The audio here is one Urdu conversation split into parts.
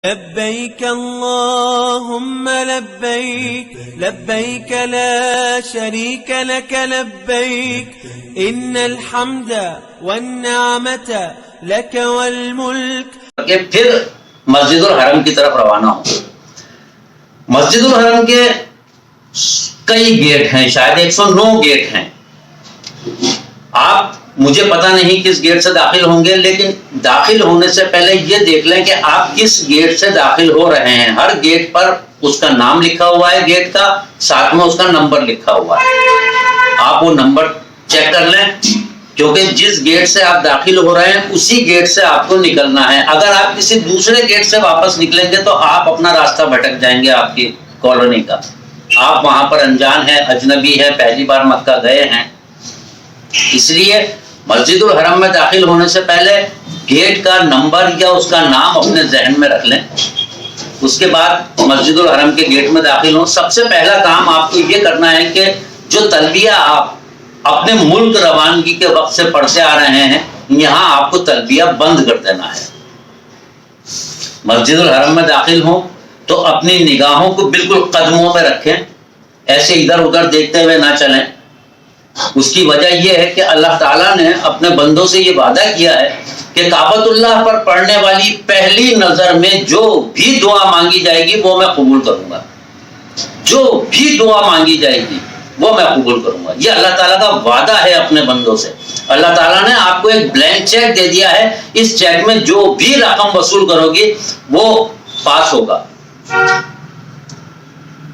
لبيك اللهم لبيك لبيك لا شريك لك لبيك إن الحمد والنعمة لك والملك. کہ پھر مسجد الحرم کی طرف روانہ ہوں. مسجد الحرم کے کئی گیٹ ہیں، شاید 109 گیٹ ہیں. آپ مجھے پتہ نہیں کس گیٹ سے داخل ہوں گے، لیکن داخل ہونے سے پہلے یہ دیکھ لیں کہ آپ کس گیٹ سے داخل ہو رہے ہیں. ہر گیٹ پر اس کا نام لکھا ہوا ہے، گیٹ کا ساتھ میں اس کا نمبر لکھا ہوا ہے. آپ وہ نمبر چیک کر لیں، کیونکہ جس گیٹ سے آپ داخل ہو رہے ہیں اسی گیٹ سے آپ کو نکلنا ہے. اگر آپ کسی دوسرے گیٹ سے واپس نکلیں گے تو آپ اپنا راستہ بھٹک جائیں گے آپ کی کالونی کا. آپ وہاں پر انجان ہیں، اجنبی ہیں، پہلی بار مکہ گئے ہیں. اس لیے مسجد الحرم میں داخل ہونے سے پہلے گیٹ کا نمبر یا اس کا نام اپنے ذہن میں رکھ لیں. اس کے بعد مسجد الحرم کے گیٹ میں داخل ہوں. سب سے پہلا کام آپ کو یہ کرنا ہے کہ جو تلبیہ آپ اپنے ملک روانگی کے وقت سے پڑھتے آ رہے ہیں، یہاں آپ کو تلبیہ بند کر دینا ہے. مسجد الحرم میں داخل ہوں تو اپنی نگاہوں کو بالکل قدموں میں رکھیں، ایسے ادھر ادھر دیکھتے ہوئے نہ چلیں. اس کی وجہ یہ ہے کہ اللہ تعالیٰ نے اپنے بندوں سے یہ وعدہ کیا ہے کہ کعبۃ اللہ پر پڑھنے والی پہلی نظر میں جو بھی دعا مانگی جائے گی وہ میں قبول کروں گا. جو بھی دعا مانگی جائے گی وہ میں قبول کروں گا. یہ اللہ تعالیٰ کا وعدہ ہے اپنے بندوں سے. اللہ تعالیٰ نے آپ کو ایک بلینک چیک دے دیا ہے، اس چیک میں جو بھی رقم وصول کرو گی وہ پاس ہوگا.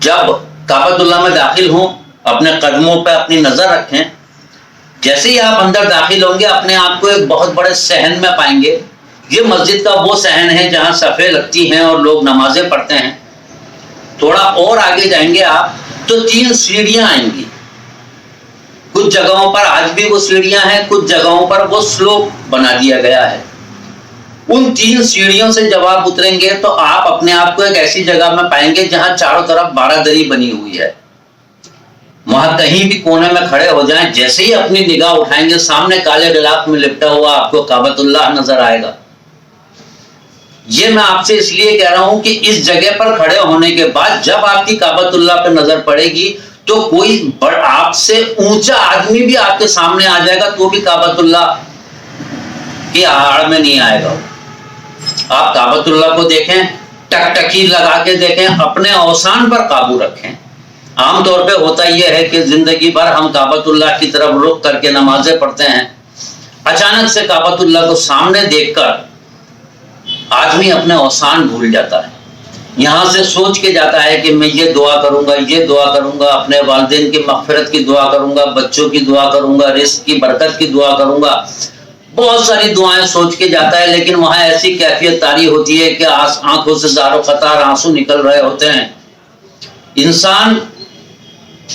جب کعبۃ اللہ میں داخل ہوں اپنے قدموں پہ اپنی نظر رکھیں. جیسے ہی آپ اندر داخل ہوں گے اپنے آپ کو ایک بہت بڑے صحن میں پائیں گے. یہ مسجد کا وہ صحن ہے جہاں صفیں لگتی ہیں اور لوگ نمازیں پڑھتے ہیں. تھوڑا اور آگے جائیں گے آپ تو 3 سیڑھیاں آئیں گی. کچھ جگہوں پر آج بھی وہ سیڑھیاں ہیں، کچھ جگہوں پر وہ سلوپ بنا دیا گیا ہے. ان 3 سیڑھیوں سے جب آپ اتریں گے تو آپ اپنے آپ کو ایک ایسی جگہ میں پائیں گے جہاں چاروں طرف بارہ بنی ہوئی ہے. وہاں کہیں بھی کونے میں کھڑے ہو جائیں، جیسے ہی اپنی نگاہ اٹھائیں گے سامنے کالے غلاف میں لپٹا ہوا آپ کو کعبۃ اللہ نظر آئے گا. یہ میں آپ سے اس لیے کہہ رہا ہوں کہ اس جگہ پر کھڑے ہونے کے بعد جب آپ کی کعبۃ اللہ پہ نظر پڑے گی تو کوئی آپ سے اونچا آدمی بھی آپ کے سامنے آ جائے گا تو بھی کعبۃ اللہ کی آڑ میں نہیں آئے گا. آپ کعبۃ اللہ کو دیکھیں، ٹکٹکی لگا کے دیکھیں، اپنے اوسان پر قابو رکھیں. عام طور پہ ہوتا یہ ہے کہ زندگی بھر ہم کعبۃ اللہ کی طرف رخ کر کے نمازیں پڑھتے ہیں، اچانک سے کعبۃ اللہ کو سامنے دیکھ کر آدمی اپنے اوسان بھول جاتا ہے. یہاں سے سوچ کے جاتا ہے کہ میں یہ دعا کروں گا، یہ دعا کروں گا، اپنے والدین کی مغفرت کی دعا کروں گا، بچوں کی دعا کروں گا، رزق کی برکت کی دعا کروں گا. بہت ساری دعائیں سوچ کے جاتا ہے، لیکن وہاں ایسی کیفیت طاری ہوتی ہے کہ آنکھوں سے زار و قطار آنسو نکل رہے ہوتے ہیں. انسان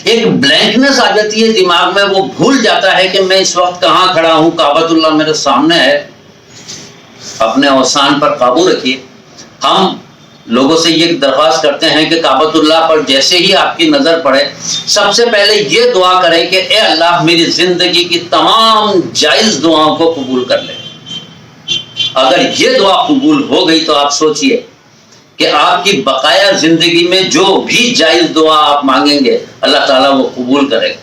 ایک بلینکنس آ جاتی ہے دماغ میں، وہ بھول جاتا ہے کہ میں اس وقت کہاں کھڑا ہوں، کعبۃ اللہ میرے سامنے ہے. اپنے اوسان پر قابو رکھیے. ہم لوگوں سے یہ درخواست کرتے ہیں کہ کعبۃ اللہ پر جیسے ہی آپ کی نظر پڑے سب سے پہلے یہ دعا کریں کہ اے اللہ میری زندگی کی تمام جائز دعاؤں کو قبول کر لے. اگر یہ دعا قبول ہو گئی تو آپ سوچئے کہ آپ کی بقایا زندگی میں جو بھی جائز دعا آپ مانگیں گے اللہ تعالیٰ وہ قبول کرے گا.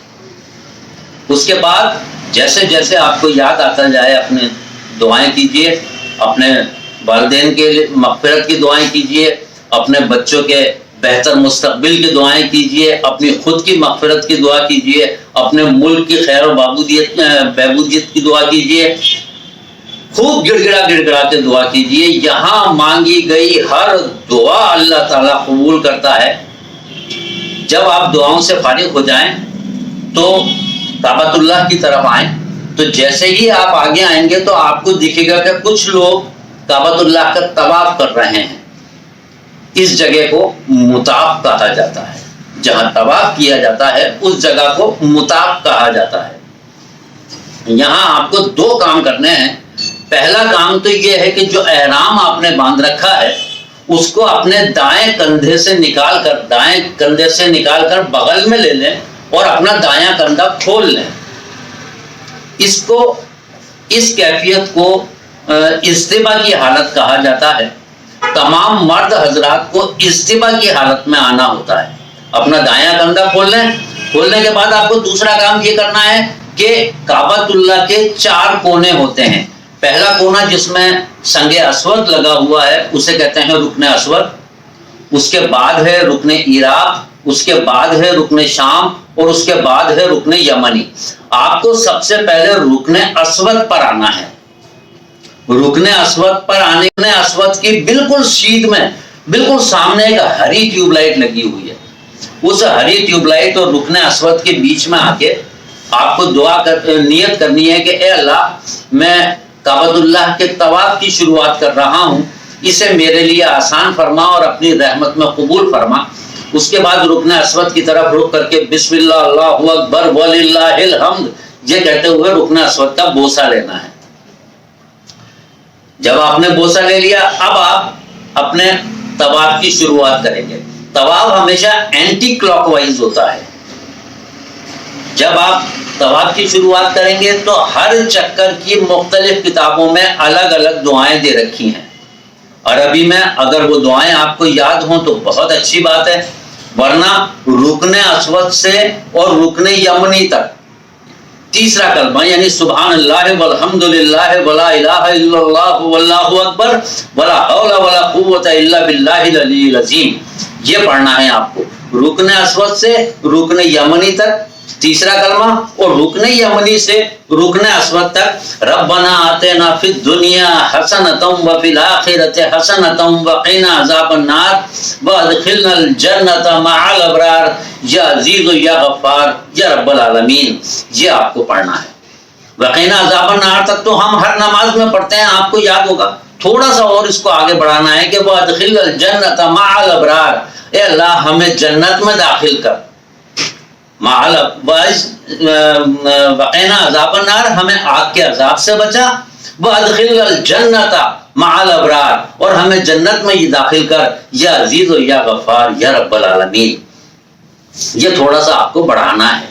اس کے بعد جیسے جیسے آپ کو یاد آتا جائے اپنے دعائیں کیجئے، اپنے والدین کے مغفرت کی دعائیں کیجئے، اپنے بچوں کے بہتر مستقبل کی دعائیں کیجئے، اپنی خود کی مغفرت کی دعا کیجئے، اپنے ملک کی خیر و بہبودیت کی دعا کیجئے. خوب گڑ گڑا کے دعا کیجئے. یہاں مانگی گئی ہر دعا اللہ تعالیٰ قبول کرتا ہے. جب آپ دعاؤں سے فارغ ہو جائیں تو کعبۃ اللہ کی طرف آئیں تو جیسے ہی آپ آگے آئیں گے تو آپ کو دکھے گا کہ کچھ لوگ کعبۃ اللہ کا طواف کر رہے ہیں. اس جگہ کو مطاف کہا جاتا ہے. جہاں طواف کیا جاتا ہے اس جگہ کو مطاف کہا جاتا ہے. یہاں آپ کو 2 کام کرنے ہیں. پہلا کام تو یہ ہے کہ جو احرام آپ نے باندھ رکھا ہے اس کو اپنے دائیں کندھے سے نکال کر بغل میں لے لیں اور اپنا دایاں کندھا کھول لیں. اس کیفیت کو استوا کی حالت کہا جاتا ہے. تمام مرد حضرات کو اجتبا کی حالت میں آنا ہوتا ہے. اپنا دایاں کندھا کھول لیں. کھولنے کے بعد آپ کو دوسرا کام یہ کرنا ہے کہ کعبۃ اللہ کے 4 کونے ہوتے ہیں. پہلا کونا جس میں سنگ اسود لگا ہوا ہے اسے کہتے ہیں رکن اسود. اس کے بعد ہے رکن عراق, اس کے بعد ہے رکن شام, اور اس کے بعد ہے رکن یمنی. آپ کو سب سے پہلے رکن اسود پر آنا ہے. رکن اسود پر آنے, رکن اسود کی بالکل سیدھ میں بالکل سامنے ایک ہری ٹیوب لائٹ لگی ہوئی ہے. اس ہری ٹیوب لائٹ اور رکن اسود کے بیچ میں آ کے آپ کو نیت کرنی ہے کہ اے اللہ, میں کعبۃ اللہ کے طواف کی شروعات کر رہا ہوں, اسے میرے لیے آسان فرما اور اپنی رحمت میں قبول فرما. اس کے بعد رکن اسود کی طرف رخ کر کے بسم اللہ اللہ اکبر وللہ الحمد یہ کہتے ہوئے رکن اسود کا بوسہ لینا ہے. جب آپ نے بوسہ لے لیا, اب آپ اپنے طواف کی شروعات کریں گے. طواف ہمیشہ اینٹی کلاک وائز ہوتا ہے. جب آپ طواف کی شروعات کریں گے تو ہر چکر کی مختلف کتابوں میں الگ الگ دعائیں دے رکھی ہیں. عربی میں اگر وہ دعائیں آپ کو یاد ہوں تو بہت اچھی بات ہے, ورنہ رکن اسود سے اور رکن یمنی تک تیسرا کلمہ یعنی سبحان اللہ والحمد للہ ولا الہ الا اللہ واللہ اکبر ولا حول ولا قوت الا باللہ العلی العظیم یہ پڑھنا ہے آپ کو. رکن اسود سے رکن یمنی تک تیسرا کلمہ, اور رکن یمنی سے رکن اسود تک ربنا آتنا فی الدنیا حسنۃ وفی الآخرۃ حسنۃ وقنا عذاب النار وادخلنا الجنۃ مع الابرار یا عزیز یا غفار یا رب العالمین. یہ آپ کو پڑھنا ہے. وقنا عذاب النار تک تو ہم ہر نماز میں پڑھتے ہیں, آپ کو یاد ہوگا. تھوڑا سا اور اس کو آگے بڑھانا ہے کہ وادخلنا الجنۃ مع الابرار, اے اللہ ہمیں جنت میں داخل کر. وقنا عذاب النار ہمیں آگ کے عذاب سے بچا. وادخلنا الجنۃ مع الابرار اور ہمیں جنت میں یہ داخل کر یا عزیز و یا غفار یا رب العالمین. یہ تھوڑا سا آپ کو بڑھانا ہے.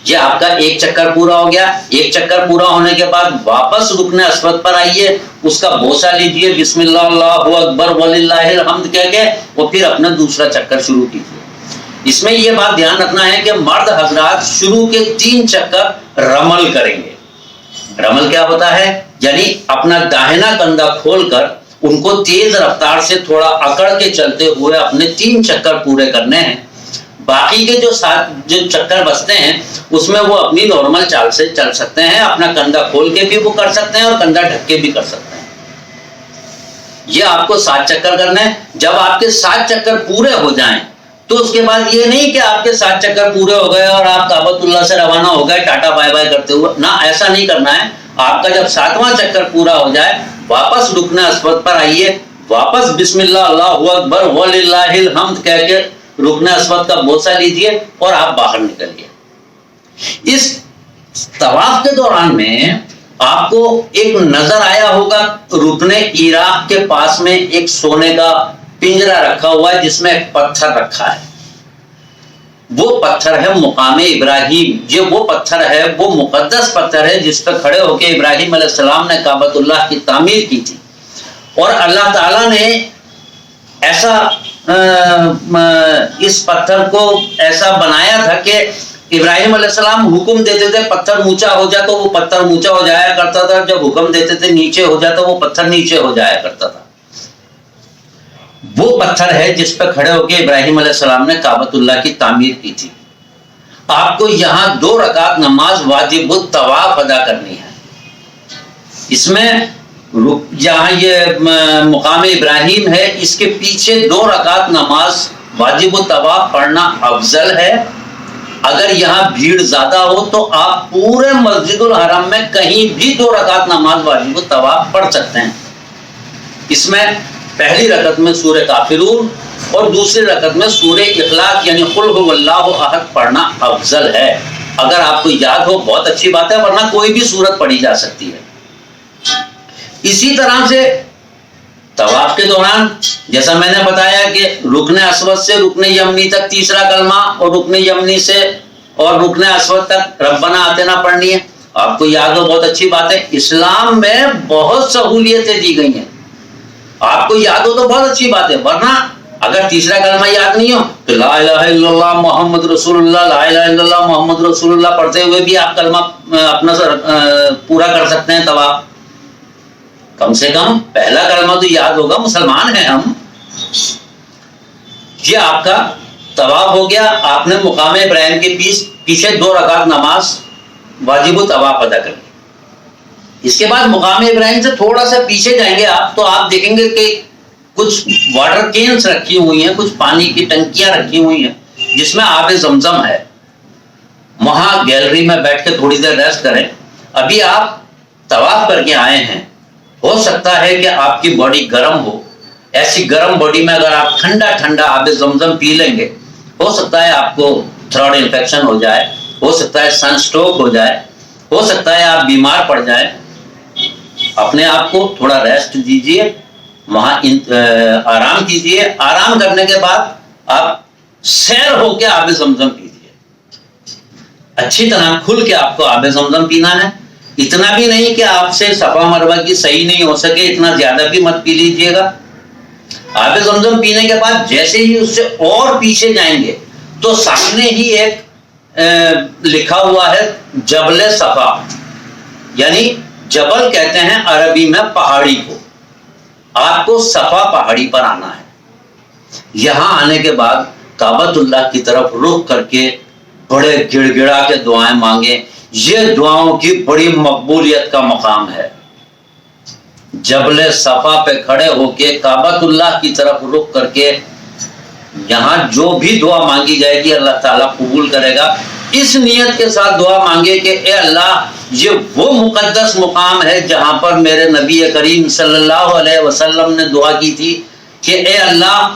یہ آپ کا ایک چکر پورا ہو گیا. ایک چکر پورا ہونے کے بعد واپس رکن اسود پر آئیے, اس کا بوسہ لیجئے بسم اللہ اللہ اکبر وللہ الحمد کہہ کے, اور پھر اپنا دوسرا چکر شروع کیجیے. اس میں یہ بات دھیان رکھنا ہے کہ مرد حضرات شروع کے 3 چکر رمل کریں گے. رمل کیا ہوتا ہے؟ یعنی اپنا داہنا کندھا کھول کر ان کو تیز رفتار سے تھوڑا اکڑ کے چلتے ہوئے اپنے 3 چکر پورے کرنے ہیں. باقی کے جو چکر بچتے ہیں اس میں وہ اپنی نارمل چال سے چل سکتے ہیں, اپنا کندھا کھول کے بھی وہ کر سکتے ہیں اور کندھا ڈھک کے بھی کر سکتے ہیں. یہ آپ کو 7 چکر کرنے ہیں. جب آپ کے 7 چکر پورے ہو جائیں تو اس کے بعد یہ نہیں کہ آپ کے 7 چکر پورے ہو گئے اور آپ کعبۃ اللہ سے روانہ ہو گئے ٹاٹا بائے بائے کرتے ہوئے. نہ, ایسا نہیں کرنا ہے. آپ کا جب 7واں چکر پورا ہو جائے واپس رکن اسود پر آئیے, واپس بسم اللہ اللہ اکبر وللہ الحمد کہہ کے رکن اسود کا بوسہ لیجیے اور آپ باہر نکلیے. اس طواف کے دوران میں آپ کو ایک نظر آیا ہوگا رکن عراق کے پاس میں ایک سونے کا پنجرا رکھا ہوا ہے جس میں ایک پتھر رکھا ہے. وہ پتھر ہے مقام ابراہیم. یہ وہ پتھر ہے, وہ مقدس پتھر ہے جس پر کھڑے ہو کے ابراہیم علیہ السلام نے کعبۃ اللہ کی تعمیر کی تھی. اور اللہ تعالیٰ نے ایسا اس پتھر کو ایسا بنایا تھا کہ ابراہیم علیہ السلام حکم دیتے تھے پتھر اونچا ہو جائے تو وہ پتھر اونچا ہو جایا کرتا تھا, جب حکم دیتے تھے نیچے ہو جاتا وہ پتھر نیچے ہو جایا کرتا تھا. وہ پتھر ہے جس پہ کھڑے ہو کے ابراہیم علیہ السلام نے کعبۃ اللہ کی تعمیر کی تھی. آپ کو یہاں 2 رکعت نماز واجب الطواف ادا کرنی ہے. اس میں جہاں یہ مقام ابراہیم ہے اس کے پیچھے 2 رکعت نماز واجب الطواف پڑھنا افضل ہے. اگر یہاں بھیڑ زیادہ ہو تو آپ پورے مسجد الحرم میں کہیں بھی 2 رکعت نماز واجب الطواف پڑھ سکتے ہیں. اس میں پہلی رکعت میں سورہ کافرون اور دوسری رکعت میں سورہ اخلاص یعنی قل هو اللہ احد پڑھنا افضل ہے. اگر آپ کو یاد ہو بہت اچھی بات ہے, ورنہ کوئی بھی سورت پڑھی جا سکتی ہے. اسی طرح سے طواف کے دوران جیسا میں نے بتایا کہ رکن اسود سے رکن یمنی تک تیسرا کلمہ اور رکن یمنی سے اور رکن اسود تک ربنا آتنا پڑھنی ہے. آپ کو یاد ہو بہت اچھی بات ہے, اسلام میں بہت سہولیتیں دی گئی ہیں. آپ کو یاد ہو تو بہت اچھی بات ہے، ورنہ اگر تیسرا کلمہ یاد نہیں ہو تو لا الہ الا اللہ محمد رسول اللہ، لا الہ الا اللہ محمد رسول اللہ پڑھتے ہوئے بھی آپ کلمہ اپنا پورا کر سکتے ہیں طواف۔ کم سے کم پہلا کلمہ تو یاد ہوگا، مسلمان ہیں ہم۔ یہ آپ کا طواف ہو گیا، آپ نے مقام ابراہیم کے پیچھے 2 رکعت نماز واجب الطواف ادا کر لی۔ اس کے بعد مقام ابراہیم سے تھوڑا سا پیچھے جائیں گے آپ تو آپ دیکھیں گے کہ کچھ واٹر کینس رکھی ہوئی ہیں، کچھ پانی کی ٹنکیاں رکھی ہوئی ہیں جس میں آب زمزم ہے۔ وہاں گیلری میں بیٹھ کے تھوڑی دیر ریسٹ کریں۔ ابھی آپ طواف کر کے آئے ہیں، ہو سکتا ہے کہ آپ کی باڈی گرم ہو، ایسی گرم باڈی میں اگر آپ ٹھنڈا ٹھنڈا آب زمزم پی لیں گے ہو سکتا ہے آپ کو تھروٹ انفیکشن ہو جائے، ہو سکتا ہے سن اسٹروک ہو جائے، ہو سکتا ہے آپ بیمار پڑ جائیں۔ اپنے آپ کو تھوڑا ریسٹ دیجیے، وہاں آرام کیجیے۔ آرام کرنے کے بعد آپ سیر ہو کے آب زمزم پیجیے، اچھی طرح کھل کے آپ کو آب زمزم پینا ہے۔ اتنا بھی نہیں کہ آپ سے صفا مروہ کی صحیح نہیں ہو سکے، اتنا زیادہ بھی مت پی لیجیے گا۔ آب زمزم پینے کے بعد جیسے ہی اس سے اور پیچھے جائیں گے تو سامنے ہی ایک لکھا ہوا ہے جبل صفا، یعنی جبل کہتے ہیں عربی میں پہاڑی کو۔ آپ کو صفا پہاڑی پر آنا ہے۔ یہاں آنے کے بعد کعبۃ اللہ کی طرف رخ کر کے بڑے گڑ گڑا کے دعائیں مانگیں۔ یہ دعاؤں کی بڑی مقبولیت کا مقام ہے۔ جبل صفا پہ کھڑے ہو کے کعبۃ اللہ کی طرف رخ کر کے یہاں جو بھی دعا مانگی جائے گی اللہ تعالیٰ قبول کرے گا۔ اس نیت کے ساتھ دعا مانگے کہ اے اللہ یہ وہ مقدس مقام ہے جہاں پر میرے نبی کریم صلی اللہ علیہ وسلم نے دعا کی تھی کہ اے اللہ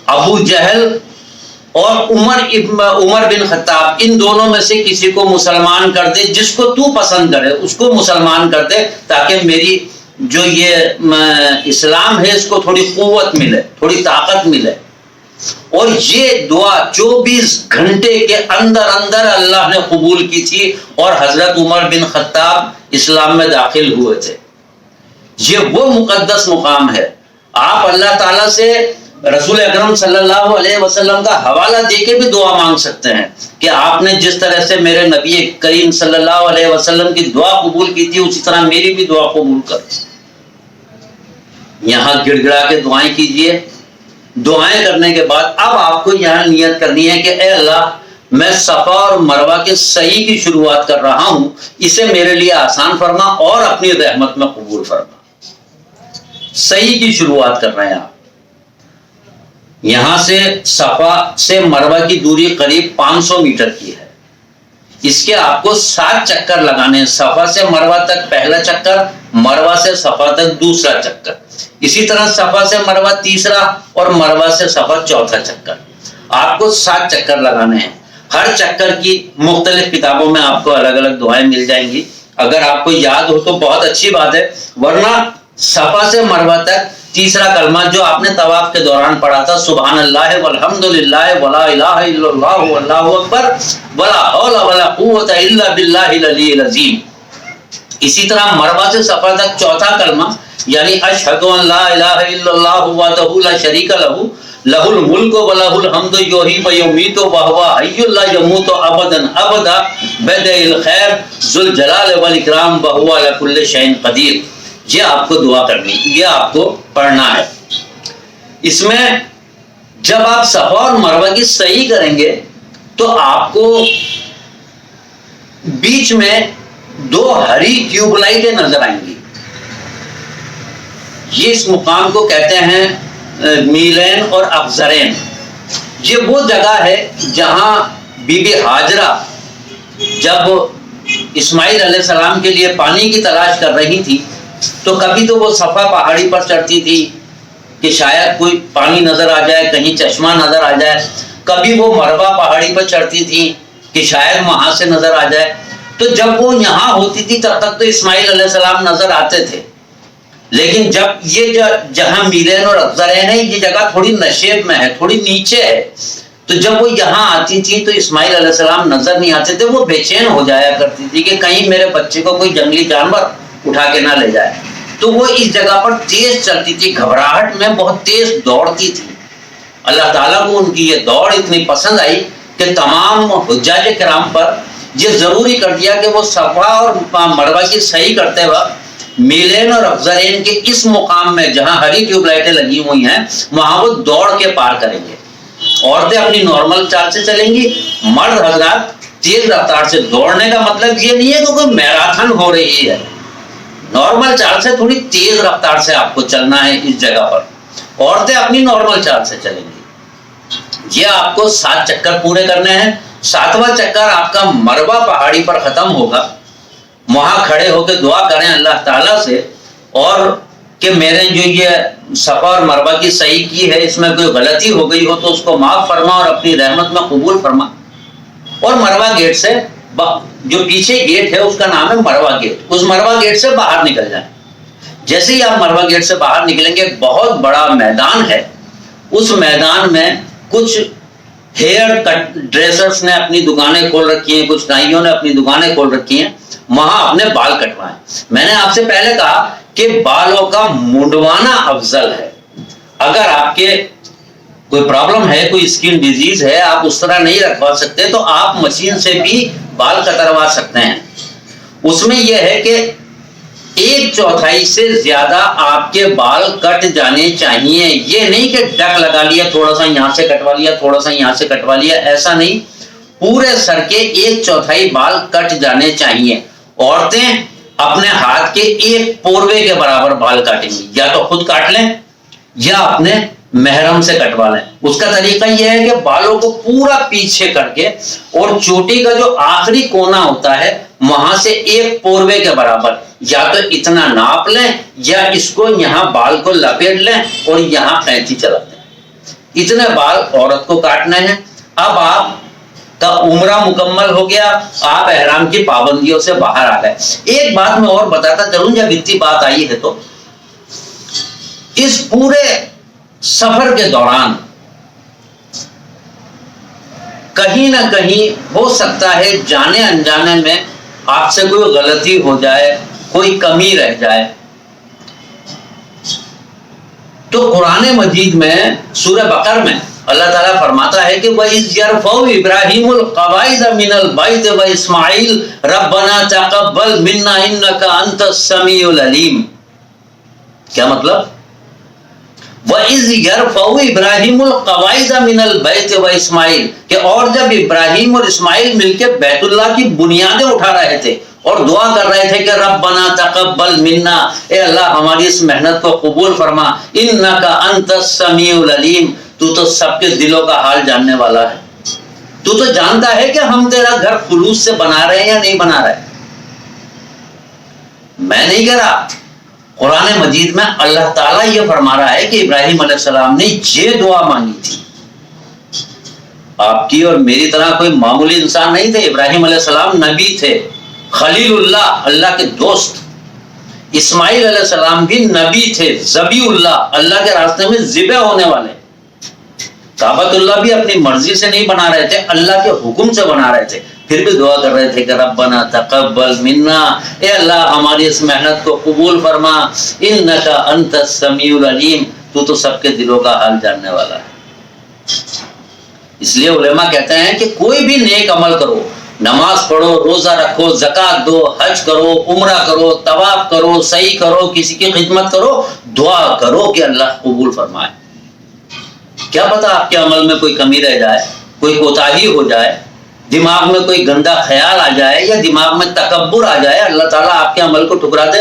ابو جہل اور عمر بن خطاب ان دونوں میں سے کسی کو مسلمان کر دے، جس کو تو پسند کرے اس کو مسلمان کر دے، تاکہ میری جو یہ اسلام ہے اس کو تھوڑی قوت ملے، تھوڑی طاقت ملے۔ اور یہ دعا 24 گھنٹے کے اندر اندر اللہ نے قبول کی تھی اور حضرت عمر بن خطاب اسلام میں داخل ہوئے تھے۔ یہ وہ مقدس مقام ہے۔ آپ اللہ تعالیٰ سے رسول اکرم صلی اللہ علیہ وسلم کا حوالہ دے کے بھی دعا مانگ سکتے ہیں کہ آپ نے جس طرح سے میرے نبی کریم صلی اللہ علیہ وسلم کی دعا قبول کی تھی اسی طرح میری بھی دعا قبول کر۔ یہاں گڑ گڑا کے دعائیں کیجئے۔ دعائیں کرنے کے بعد اب آپ کو یہاں نیت کرنی ہے کہ اے اللہ میں صفا اور مروہ کے صحیح کی شروعات کر رہا ہوں، اسے میرے لیے آسان فرما اور اپنی رحمت میں قبول فرما۔ صحیح کی شروعات کر رہے ہیں آپ۔ یہاں سے صفا سے مروہ کی دوری قریب 500 میٹر کی ہے۔ اس کے آپ کو 7 چکر لگانے ہیں۔ صفا سے مروہ تک پہلا چکر، مروہ سے صفا تک دوسرا چکر، اسی طرح صفا سے مروہ تیسرا اور مروہ سے صفا چوتھا چکر۔ آپ کو 7 چکر لگانے ہیں۔ ہر چکر کی مختلف کتابوں میں آپ کو الگ الگ دعائیں مل جائیں گی۔ اگر آپ کو یاد ہو تو بہت اچھی بات ہے، ورنہ صفا سے مروہ تک تیسرا کلمہ جو آپ نے طواف کے دوران پڑھا تھا، سبحان اللہ والحمد للہ ولا الہ الا اللہ واللہ اکبر ولا حول ولا قوت الا باللہ العلی العظیم۔ اسی طرح مروہ سے صفا تک چوتھا کلمہ یعنی اشہد ان لا الہ الا اللہ وحدہ لا شریک لہ لہ الملک ولہ الحمد یحیی و یمیت وہو حی لا یموت ابدا ابدا بدع الخیر ذو الجلال والاکرام وہو علی کل شیء قدیر۔ یہ آپ کو دعا کرنی، یہ آپ کو پڑھنا ہے۔ اس میں جب آپ صفا اور مروہ کی صحیح کریں گے تو آپ کو بیچ میں 2 ہری ٹیوب لائٹیں نظر آئیں گی۔ یہ اس مقام کو کہتے ہیں میلین اور افزرین۔ یہ وہ جگہ ہے جہاں بی بی ہاجرہ جب اسماعیل علیہ السلام کے لیے پانی کی تلاش کر رہی تھی تو کبھی تو وہ صفا پہاڑی پر چڑھتی تھی کہ شاید کوئی پانی نظر آ جائے، کہیں چشمہ نظر آ جائے، کبھی وہ مروہ پہاڑی پر چڑھتی تھی کہ شاید وہاں سے نظر آ جائے۔ تو جب وہ یہاں ہوتی تھی تب تک تو اسماعیل علیہ السلام نظر آتے تھے، لیکن جب یہ جہاں میلین اور افزرین ہے یہ جگہ تھوڑی نشیب میں ہے، تھوڑی نیچے ہے، تو جب وہ یہاں آتی تھی تو اسماعیل علیہ السلام نظر نہیں آتے تھے۔ وہ بے چین ہو جایا کرتی تھی کہ کہیں میرے بچے کو کوئی جنگلی جانور اٹھا کے نہ لے جائے۔ تو وہ اس جگہ پر تیز چلتی تھی، گھبراہٹ میں بہت تیز دوڑتی تھی. اللہ تعالیٰ کو ان کی یہ دوڑ اتنی پسند آئی کہ تمام حجاج کرام پر یہ ضروری کر دیا کہ وہ صفا اور مروہ کی صحیح کرتے وقت میلین اور افضلین کے اس مقام میں جہاں ہری ٹیوب لائٹیں لگی ہوئی ہیں وہاں وہ دوڑ کے پار کریں گے. عورتیں اپنی نارمل چال سے چلیں گی، مرد حضرات تیز رفتار سے. دوڑنے کا مطلب یہ نہیں ہے کہ کوئی میراتھن ہو رہی ہے، نارمل چال سے تھوڑی تیز رفتار سے آپ کو چلنا ہے. اس جگہ پر عورتیں اپنی نارمل چال سے چلیں گی. یہ آپ کو 7 چکر پورے کرنے ہیں. 7واں چکر آپ کا مروہ پہاڑی پر ختم ہوگا. وہاں کھڑے ہو کے دعا کریں اللہ تعالیٰ سے اور کہ میں نے جو یہ صفا اور مروہ کی صحیح کی ہے اس میں کوئی غلطی ہو گئی ہو تو اس کو معاف فرما اور اپنی رحمت میں قبول فرما. اور مروہ گیٹ سے جو پیچھے گیٹ ہے اس کا نام ہے مروہ گیٹ، اس مروہ گیٹ سے باہر نکل جائیں. جیسے ہی آپ مروہ گیٹ سے باہر نکلیں گے ایک بہت بڑا میدان ہے. اس میدان میں کچھ ہیئر کٹ ڈریسرز نے اپنی دکانیں کھول رکھی ہیں، کچھ نائیوں نے اپنی دکانیں کھول رکی ہیں، وہاں اپنے بال کٹوائیں. میں نے آپ سے پہلے کہا کہ بالوں کا منڈوانا افضل ہے. اگر آپ کے کوئی پرابلم ہے، کوئی اسکن ڈیزیز ہے، آپ اس طرح نہیں رکھوا سکتے تو آپ مشین سے بھی بال کتروا سکتے ہیں. اس میں یہ ہے کہ 1/4 سے زیادہ آپ کے بال کٹ جانے چاہیے. یہ نہیں کہ ڈک لگا لیا، تھوڑا سا یہاں سے کٹوا لیا، تھوڑا سا یہاں سے کٹوا لیا، ایسا نہیں. پورے سر کے 1/4 بال کٹ جانے چاہیے. عورتیں اپنے ہاتھ کے 1 پوروے کے برابر بال کاٹیں گی، یا تو خود کاٹ لیں یا اپنے محرم سے کٹوا لیں. اس کا طریقہ یہ ہے کہ بالوں کو پورا پیچھے کر کے اور چوٹی کا جو آخری کونا ہوتا ہے وہاں سے 1 پوروے کے برابر یا تو اتنا ناپ لیں یا اس کو یہاں بال کو لپیٹ لیں اور یہاں قینچی چلا دیں. اتنے بال عورت کو کاٹنے ہیں. اب آپ کا عمرہ مکمل ہو گیا، آپ احرام کی پابندیوں سے باہر آ گئے. ایک بات میں اور بتاتا چلوں، جب اتنی بات آئی ہے تو اس پورے سفر کے دوران کہیں نہ کہیں ہو سکتا ہے جانے انجانے میں آپ سے کوئی غلطی ہو جائے، کوئی کمی رہ جائے. تو قرآن مجید میں سورہ بقرہ میں اللہ تعالیٰ فرماتا ہے کہ وَإِذْ يَرْفَعُ إِبْرَاهِيمُ الْقَوَاعِدَ مِنَ الْبَيْتِ وَإِسْمَاعِيلُ رَبَّنَا تَقَبَّلْ مِنَّا إِنَّكَ أَنْتَ السَّمِيعُ الْعَلِيمُ. کیا مطلب؟ وَإِذْ يَرْفَعُ إِبْرَاهِيمُ الْقَوَاعِدَ مِنَ الْبَيْتِ وَإِسْمَاعِيلُ کہ اور جب ابراہیم اور اسماعیل مل کے بیت اللہ کی بنیادیں اٹھا رہے تھے اور دعا کر رہے تھے کہ ربنا تقبل منا، اے اللہ ہماری اس محنت کو قبول فرما، انک انت السمیع العلیم، تو تو سب کے دلوں کا حال جاننے والا ہے، تو تو جانتا ہے کہ ہم تیرا گھر خلوص سے بنا رہے ہیں یا نہیں بنا رہے. میں نہیں کہہ رہا، قرآن مجید میں اللہ تعالیٰ یہ فرما رہا ہے کہ ابراہیم علیہ السلام نے یہ دعا مانگی تھی. آپ کی اور میری طرح کوئی معمولی انسان نہیں تھے. ابراہیم علیہ السلام نبی تھے، خلیل اللہ، اللہ کے دوست. اسماعیل علیہ السلام بھی نبی تھے، ذبیح اللہ، اللہ کے راستے میں ذبح ہونے والے. کعبۃ اللہ بھی اپنی مرضی سے نہیں بنا رہے تھے، اللہ کے حکم سے بنا رہے تھے. پھر بھی دعا کر رہے تھے کہ ربنا تقبل منا، اے اللہ ہماری اس محنت کو قبول فرما، انک انت السمیع العلیم، تو تو سب کے دلوں کا حال جاننے والا ہے. اس لیے علماء کہتے ہیں کہ کوئی بھی نیک عمل کرو، نماز پڑھو، روزہ رکھو، زکوٰۃ دو، حج کرو، عمرہ کرو، طواف کرو، سعی کرو، کسی کی خدمت کرو، دعا کرو کہ اللہ قبول فرمائے. کیا پتا آپ کے عمل میں کوئی کمی رہ جائے، کوئی کوتاہی ہو جائے، دماغ میں کوئی گندا خیال آ جائے یا دماغ میں تکبر آ جائے، اللہ تعالیٰ آپ کے عمل کو ٹھکرا دے.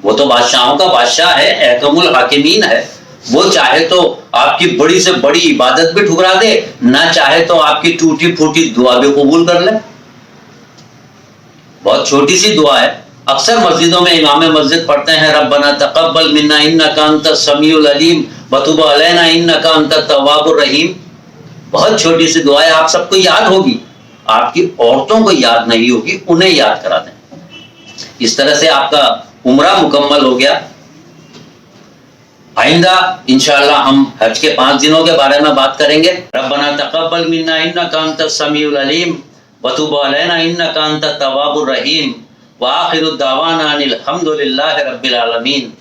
وہ تو بادشاہوں کا بادشاہ ہے، احکم الحاکمین ہے. وہ چاہے تو آپ کی بڑی سے بڑی عبادت بھی ٹھکرا دے، نہ چاہے تو آپ کی ٹوٹی پھوٹی دعا بھی قبول کر لے. بہت چھوٹی سی دعا ہے. اکثر مسجدوں میں امام مسجد پڑھتے ہیں ربنا تقبل منا انک انت السمیع العلیم وتب علینا انک انت التواب الرحیم. بہت چھوٹی سی دعا ہے، آپ سب کو یاد ہوگی، آپ کی عورتوں کو یاد نہیں ہوگی، انہیں یاد کرا دیں. اس طرح سے آپ کا عمرہ مکمل ہو گیا. آئندہ انشاءاللہ ہم حج کے 5 دنوں کے بارے میں بات کریں گے. ربنا تقبل منا انک انت السمیع العلیم وتب علینا انک انت التواب الرحیم. وآخر الدعوانا ان الحمد للہ رب العالمین.